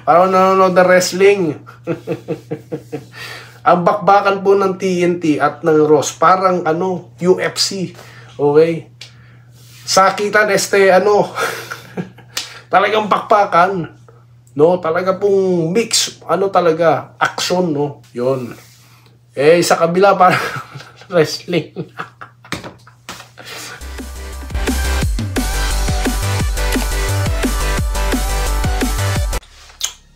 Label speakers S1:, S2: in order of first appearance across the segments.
S1: Parang nanonood ng wrestling. Ang bakbakan po ng TNT at ng Ross, parang UFC. Okay? Sakitan talagang bakbakan. No, talaga pong mix. Talaga? Action, no? Yun. Sa kabila, parang wrestling.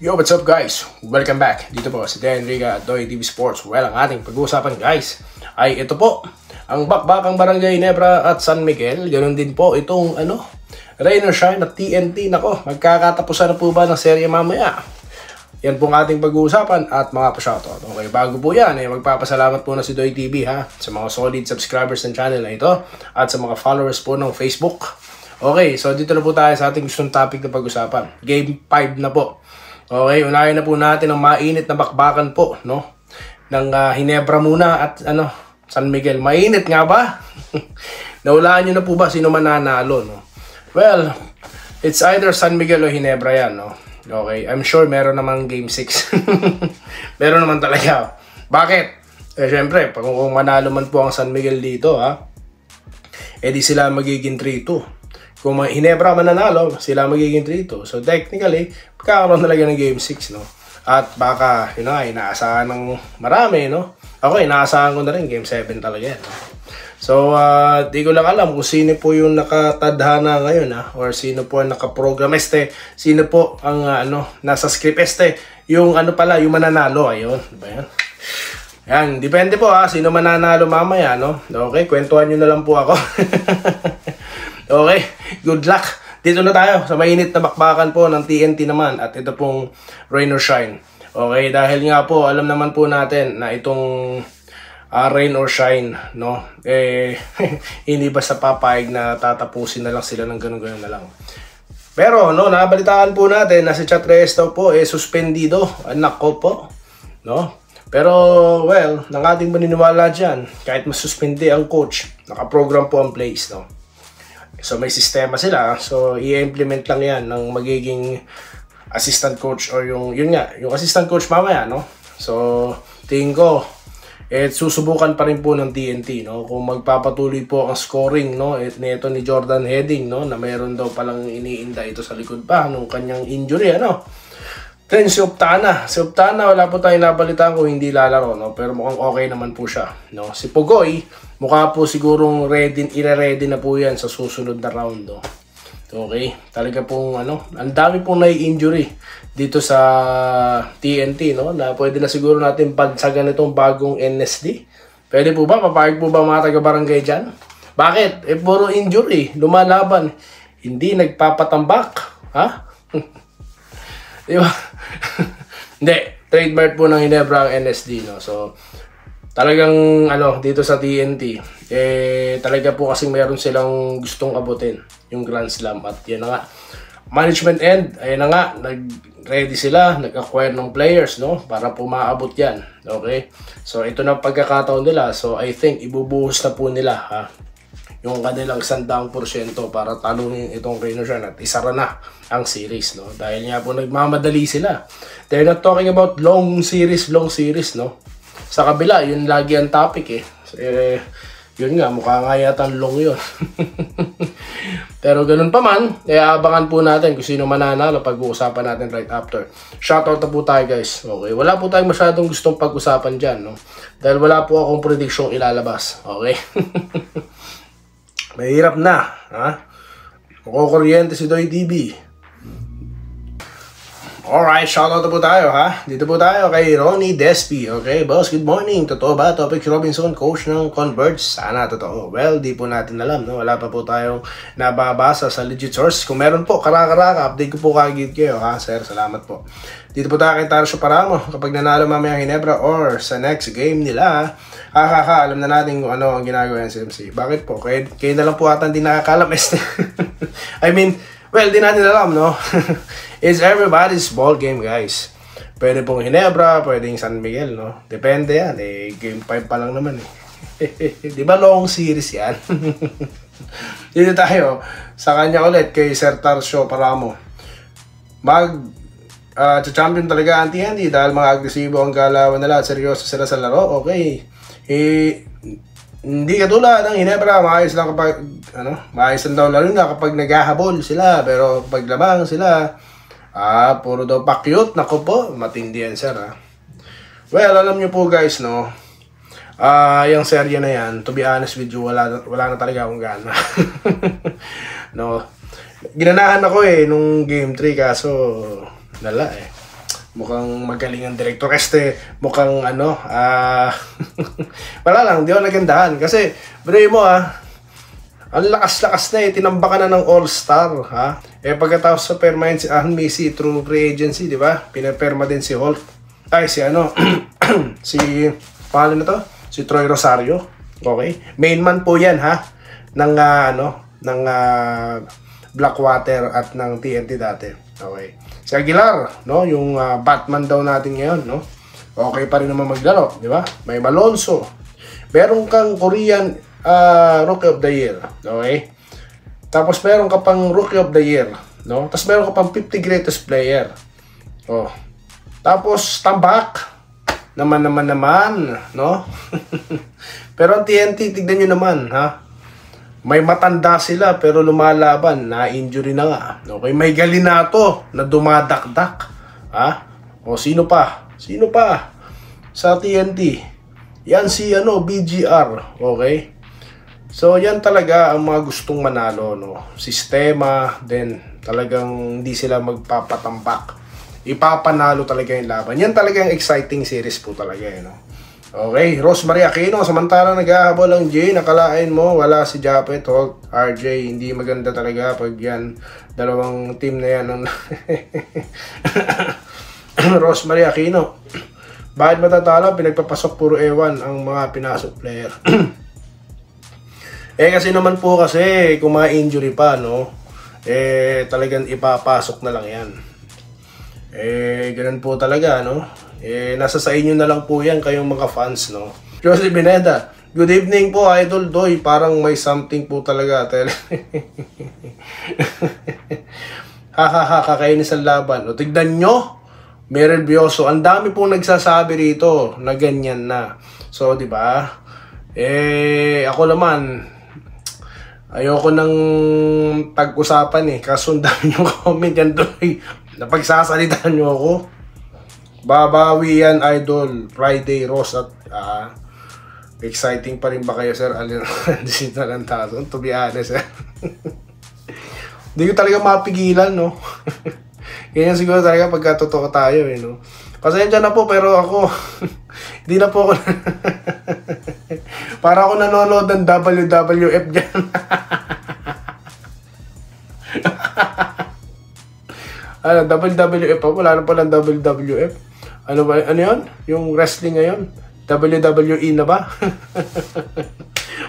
S1: Yo, what's up guys? Welcome back. Dito po si Dan Riga at Doy TV Sports. Well, ang ating pag-uusapan guys ay ito po, ang bakbakang Barangay Ginebra at San Miguel. Ganon din po itong Rain or Shine at TNT. Nako, magkakatapusan na po ba ng serye mamaya? Yan pong ating pag-uusapan at mga pa-shoutout. Okay, bago po yan, magpapasalamat po na si Doy TV sa mga solid subscribers ng channel na ito at sa mga followers po ng Facebook. Okay, so dito na po tayo sa ating gustong topic na pag-usapan. Game 5 na po. Okay, unahin na po natin ang mainit na bakbakan po, no? Ng Ginebra muna at San Miguel. Mainit nga ba? Naulaan nyo na po ba sino mananalo, no? Well, it's either San Miguel o Ginebra yan, no? Okay, I'm sure meron namang game 6. Meron naman talaga. Bakit? Syempre, kung manalo man po ang San Miguel dito, di sila magiging 3-2. Kung Ginebra mananalo, sila magiging 3-2. So technically, kakaroon talaga ng game 6, no? At baka, inaasahan ng marami, no? Ako, inaasahan ko na rin game 7 talaga yan, no? So, di ko lang alam kung sino po yung nakatadhana ngayon, or sino po ang nakaprogram, sino po ang, nasa script, yung yung mananalo, ayun, diba yan? Yan, depende po, sino mananalo mamaya, no? Okay, kwentuhan nyo na lang po ako. Okay, good luck. Dito na tayo sa mainit na bakbakan po ng TNT naman at ito pong Rain or Shine. Okay, dahil nga po alam naman po natin na itong Rain or Shine, no? Hindi basta papayag na tatapusin na lang sila ng ganun-ganun na lang. Pero nabalitaan po natin na si Chat Reyes daw po suspendido. Anak ko po, no? Pero well, ng ating maniniwala dyan, kahit masuspindi ang coach, nakaprogram po ang plays, no? So may sistema sila, so i-implement lang yan ng magiging assistant coach or yung assistant coach mamaya, no? So tingin ko susubukan pa rin po ng TNT, no? Kung magpapatuloy po ang scoring, no, nito ni Jordan Heading, no, na mayroon daw palang iniinda ito sa likod pa nung kanyang injury, Then si Optana, wala po tayong nabalitaan kung hindi lalaro, no? Pero mukhang okay naman po siya, no? Si Pugoy, mukha po sigurong ire-ready na po yan sa susunod na round, no? Okay, talaga pong ang dami pong nai-injury dito sa TNT, no? Na pwede na siguro natin bansagan itong bagong NSD. Pwede po ba? Papayag po ba mga taga-barangay dyan? Bakit? Puro injury, lumalaban, hindi nagpapatambak, di ba? Hindi, trademark po ng Ginebra ang NSD, no? So, talagang dito sa TNT, talaga po kasing meron silang gustong abutin, yung Grand Slam. At yan na nga, management end, ayun na nga, nag-ready sila, nag-acquire ng players, no? Para po maabot yan, okay? So, ito na pagkakataon nila. So, I think, ibubuhos na po nila, yung kanilang 100% para talunin itong Rain or Shine at isara na ang series, no? Dahil nga po nagmamadali sila. They're not talking about long series, no? Sa kabila, yun lagi ang topic, yun nga, mukha nga yata long yun. Pero ganun pa man, abangan po natin kung sino mananalo, pag-uusapan natin right after. Shoutout na po tayo guys. Okay, wala po tayong masyadong gustong pag-usapan dyan, no? Dahil wala po akong predicsyong ilalabas. Okay? Mahirap na, Makukuryente si Doy TV. Alright, shoutout na po tayo, Dito po tayo kay Ronnie Despi. Okay, boss, good morning. Totoo ba? Topic Robinson, coach ng Converge. Sana totoo. Well, di po natin alam, no? Wala pa po tayong nababasa sa legit source. Kung meron po, karaka-raka, update ko po kagid kayo, sir. Salamat po. Dito po tayo kay Tarso Paramo. Kapag nanalo mamaya Ginebra or sa next game nila, alam na natin kung ano ang ginagawa ng CMC. Bakit po? Kayo na lang po ata hindi nakakalam. I mean, well, di natin alam, no? It's everybody's ball game, guys. Pwede pong Ginebra, pwedeng San Miguel, no? Depende yan, game 5 pa lang naman, Di ba long series yan? Dito tayo, sa kanya ulit, kay Sir Tarso Paramo. champion talaga ang TNT dahil mga agresibo ang galawan nila at seryoso sila sa laro. Okay. Hindi katulad ng Ginebra, maayos lang kapag maayos lang daw lalo nga kapag naghahabol sila, pero kapag lamang sila, puro daw pa-cute. Nako po, matindi yan sir Well, alam nyo po guys, no, yung serye na yan, to be honest with you, wala na talaga akong gana. No, ginanahan ako nung game 3 kaso lala mukhang magaling ang director este, mukhang wala lang, di ako nagandahan kasi bro mo ang lakas-lakas na tinambakan na ng all-star pagkatapos sa perma si Messi through free agency, di ba? Pinaperma din si Holt, si paano na to? Si Troy Rosario. Okay? Main man po yan ng Blackwater at ng TNT dati. Okay. Si Aguilar, no, yung Batman daw natin ngayon, no. Okay pa rin naman maglaro, di ba? May Malonzo. Meron kang Korean Rookie of the Year, okay? Tapos meron ka pang Rookie of the Year, no? Tapos meron ka pang 50 greatest player. Oh. Tapos tambak naman, no? Pero ang TNT, tignan nyo naman, may matanda sila pero lumalaban, na-injury na nga. Okay, may Galinato na dumadakdak. O sino pa? Sino pa? Sa TNT. Yan si BGR, okay? So yan talaga ang mga gustong manalo, no. Sistema, then talagang hindi sila magpapatambak. Ipapanalo talaga yung laban. Yan talagang exciting series po talaga, no. Okay, Rosemary Aquino, samantala naghahabol ang Jay, nakalain mo, wala si Japet, Holt, RJ, hindi maganda talaga pag yan, dalawang team na yan. Rosemary Aquino, bakit matatalo? Pinagpapasok puro ewan ang mga pinasok player. Kasi naman po kasi, kung ma-injury pa, no, talagang ipapasok na lang yan. Ganun po talaga, no. Nasa sa inyo na lang po yan, kayong mga fans, no. Jose Pineda, good evening po, Idol Doy. Parang may something po talaga. Kakainis ang laban. O, tignan nyo, Meryl Bioso, ang dami pong nagsasabi rito na ganyan na. So, di ba? Ako naman, ayoko nang pag-usapan kaso ang dami yung comment yan, Doy. Napagsasalitan nyo ako. Babawi yan, Idol. Friday, Rose at exciting pa rin ba kayo, sir? Dito lang taso. To be honest, Hindi ko talaga mapigilan, no? Ganyan siguro talaga pagka totoo tayo, no? Pasensya na po, pero ako, hindi na po ako, para ako nanonood ng WWF dyan. WWF pa? Wala na palang WWF. Ano ba? Ano yun? Yung wrestling ngayon? WWE na ba?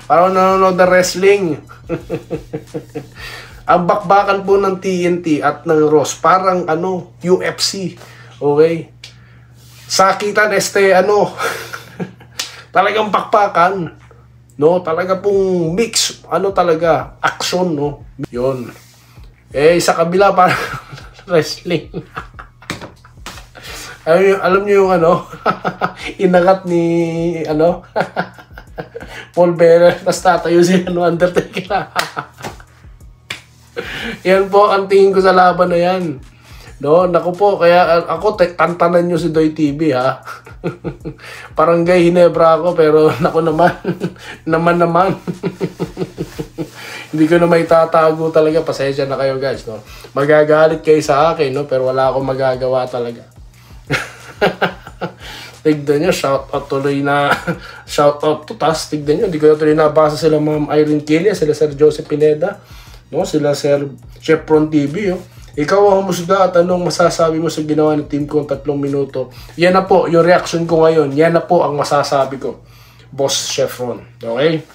S1: Parang nanonood ng wrestling. Ang bakbakan po ng TNT at ng Ross, parang UFC. Okay? Sakitan talagang bakbakan. No? Talaga pong mix. Talaga? Action, no? Yun. Sa kabila, parang wrestling. Alam niyo yung inakat ni Paul Bearer, tapos tatayo si Undertaker. Yan po ang tingin ko sa laban na yan. No, naku po, kaya ako tantanan nyo si Doy TV, Parang gay Ginebra ako, pero naku naman, naman. Hindi ko na may tatago talaga, pasensya na kayo guys, no. Magagalit kayo sa akin, no, pero wala akong magagawa talaga. Tignan nyo, shout out to Tas. Tignan nyo, hindi ko na tuloy nabasa sila Ma'am Irene Kilia, sila Sir Joseph Pineda, no, sila Sir Chevron TV. Ikaw ang humusga at anong masasabi mo sa ginawa ng team ko 3 minuto? Yan na po yung reaction ko ngayon. Yan na po ang masasabi ko, Boss Chevron. Okay?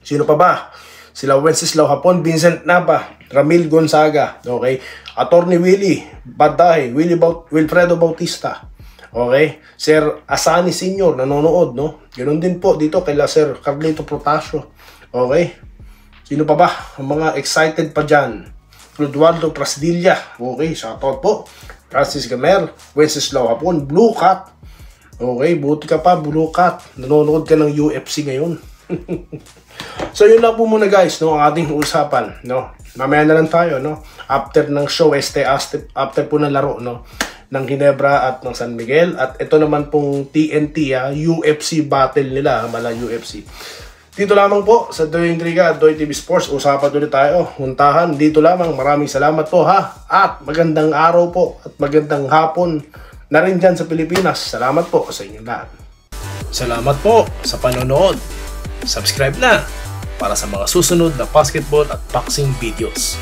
S1: Sino pa ba? Sila Wenceslao Hapon, Vincent Nava, Ramil Gonzaga, okay? Attorney Willie Badahay, Wilfredo Bautista, okay? Sir Asani Senior, nanonood, no? Ganun din po dito kay Sir Carlito Protasio, okay? Sino pa ba? Ang mga excited pa dyan. Eduardo Prasdilla, okay, shoutout po. Francis Gamer, Wenceslao Hapon, Blue Cat. Okay, buti ka pa, Blue Cat. Nanonood ka ng UFC ngayon. So yun lang po muna guys, no, ang ating usapan, no. Mamaya na lang tayo, no, after ng show, after po ng laro, no, ng Ginebra at ng San Miguel. At ito naman pong TNT, UFC battle nila, mala UFC. Dito lamang po sa Doy Intriga at Doy TV Sports. Usapan ulit tayo, huntahan dito lamang. Maraming salamat po ha, at magandang araw po at magandang hapon na rin dyan sa Pilipinas. Salamat po sa inyo lahat. Salamat po sa panonood. Subscribe na para sa mga susunod na basketball at boxing videos.